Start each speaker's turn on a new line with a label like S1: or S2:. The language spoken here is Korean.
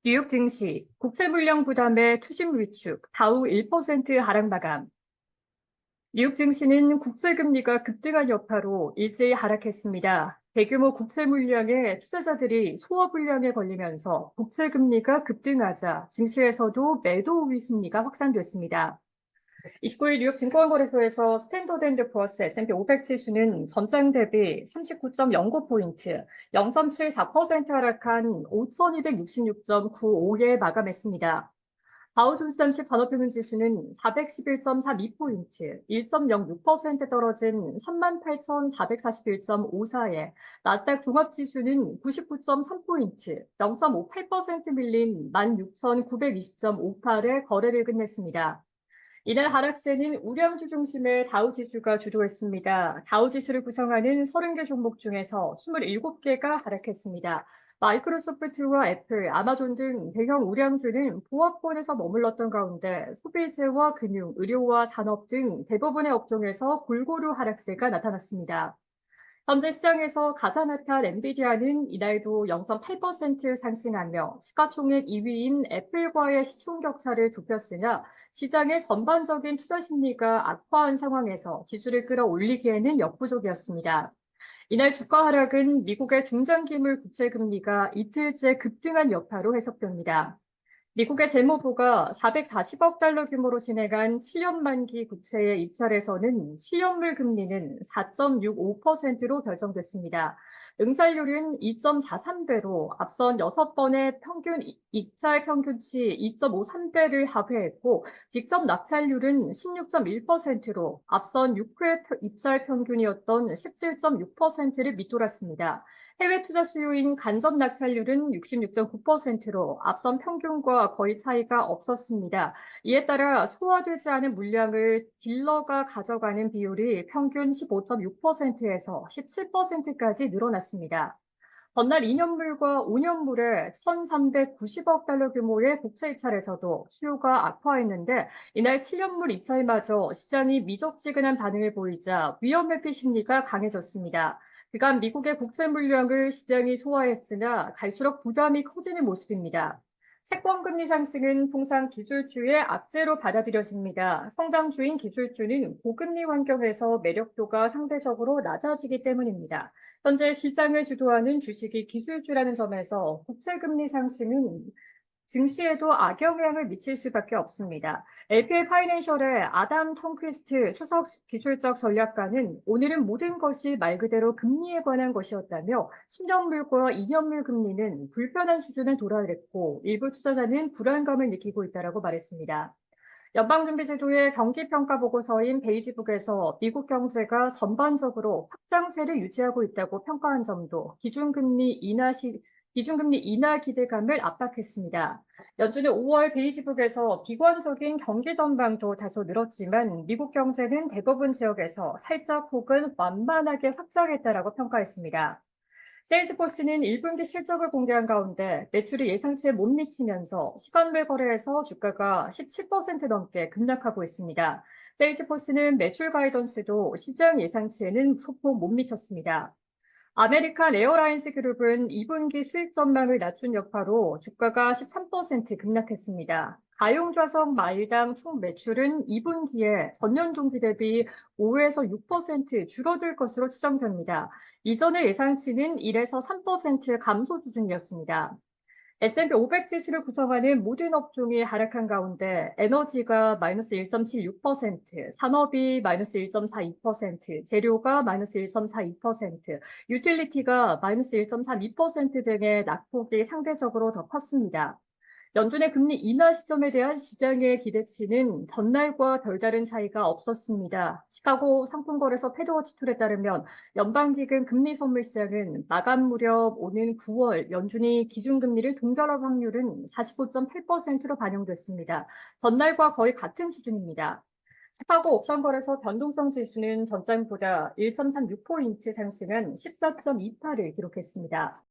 S1: 뉴욕 증시, 국채 물량 부담의 투심 위축, 다우 1% 하락 마감. 뉴욕 증시는 국채 금리가 급등한 여파로 일제히 하락했습니다. 대규모 국채 물량에 투자자들이 소화 불량에 걸리면서 국채 금리가 급등하자 증시에서도 매도 우위 심리가 확산됐습니다. 29일 뉴욕 증권거래소에서 스탠더드 앤드 푸어스 S&P 500 지수는 전장 대비 39.09포인트, 0.74% 하락한 5,266.95에 마감했습니다. 다우존스 30 산업평균 지수는 411.32포인트, 1.06% 떨어진 38,441.54에, 나스닥 종합지수는 99.3포인트, 0.58% 밀린 16,920.58에 거래를 끝냈습니다. 이날 하락세는 우량주 중심의 다우지수가 주도했습니다. 다우지수를 구성하는 30개 종목 중에서 27개가 하락했습니다. 마이크로소프트와 애플, 아마존 등 대형 우량주는 보합권에서 머물렀던 가운데 소비재와 금융, 의료와 산업 등 대부분의 업종에서 골고루 하락세가 나타났습니다. 현재 시장에서 가장 핫한 엔비디아는 이날도 0.8% 상승하며 시가총액 2위인 애플과의 시총 격차를 좁혔으나 시장의 전반적인 투자 심리가 악화한 상황에서 지수를 끌어올리기에는 역부족이었습니다. 이날 주가 하락은 미국의 중장기물 국채 금리가 이틀째 급등한 여파로 해석됩니다. 미국의 재무부가 440억 달러 규모로 진행한 7년 만기 국채의 입찰에서는 7년물 금리는 4.65%로 결정됐습니다. 응찰률은 2.43배로 앞선 6번의 평균 입찰 평균치 2.53배를 하회했고, 직접 낙찰률은 16.1%로 앞선 6회 입찰 평균이었던 17.6%를 밑돌았습니다. 해외 투자 수요인 간접 낙찰률은 66.9%로 앞선 평균과 거의 차이가 없었습니다. 이에 따라 소화되지 않은 물량을 딜러가 가져가는 비율이 평균 15.6%에서 17%까지 늘어났습니다. 전날 2년물과 5년물의 1,390억 달러 규모의 국채 입찰에서도 수요가 악화했는데 이날 7년물 입찰마저 시장이 미적지근한 반응을 보이자 위험 회피 심리가 강해졌습니다. 그간 미국의 국채 물량을 시장이 소화했으나 갈수록 부담이 커지는 모습입니다. 채권 금리 상승은 통상 기술주의 악재로 받아들여집니다. 성장주인 기술주는 고금리 환경에서 매력도가 상대적으로 낮아지기 때문입니다. 현재 시장을 주도하는 주식이 기술주라는 점에서 국채금리 상승은 증시에도 악영향을 미칠 수밖에 없습니다. LPL 파이낸셜의 아담 턴퀴스트 수석 기술적 전략가는 오늘은 모든 것이 말 그대로 금리에 관한 것이었다며 10년물과 2년물 금리는 불편한 수준에 도달했고 일부 투자자는 불안감을 느끼고 있다고 말했습니다. 연방준비제도의 경기평가 보고서인 베이지북에서 미국 경제가 전반적으로 확장세를 유지하고 있다고 평가한 점도 기준금리 인하 기대감을 압박했습니다. 연준의 5월 베이지북에서 비관적인 경기 전망도 다소 늘었지만 미국 경제는 대부분 지역에서 살짝 혹은 완만하게 확장했다라고 평가했습니다. 세일즈포스는 1분기 실적을 공개한 가운데 매출이 예상치에 못 미치면서 시간별 거래에서 주가가 17% 넘게 급락하고 있습니다. 세일즈포스는 매출 가이던스도 시장 예상치에는 소폭 못 미쳤습니다. 아메리칸 에어라인스 그룹은 2분기 수익 전망을 낮춘 여파로 주가가 13% 급락했습니다. 가용좌석 마일당 총 매출은 2분기에 전년 동기 대비 5에서 6% 줄어들 것으로 추정됩니다. 이전의 예상치는 1에서 3% 감소 수준이었습니다. S&P 500 지수를 구성하는 모든 업종이 하락한 가운데 에너지가 마이너스 1.76%, 산업이 마이너스 1.42%, 재료가 마이너스 1.42%, 유틸리티가 마이너스 1.32% 등의 낙폭이 상대적으로 더 컸습니다. 연준의 금리 인하 시점에 대한 시장의 기대치는 전날과 별다른 차이가 없었습니다. 시카고 상품거래소 패드워치툴에 따르면 연방기금 금리 선물 시장은 마감 무렵 오는 9월 연준이 기준금리를 동결할 확률은 45.8%로 반영됐습니다. 전날과 거의 같은 수준입니다. 시카고 옵션거래소 변동성 지수는 전장보다 1.36포인트 상승한 14.28을 기록했습니다.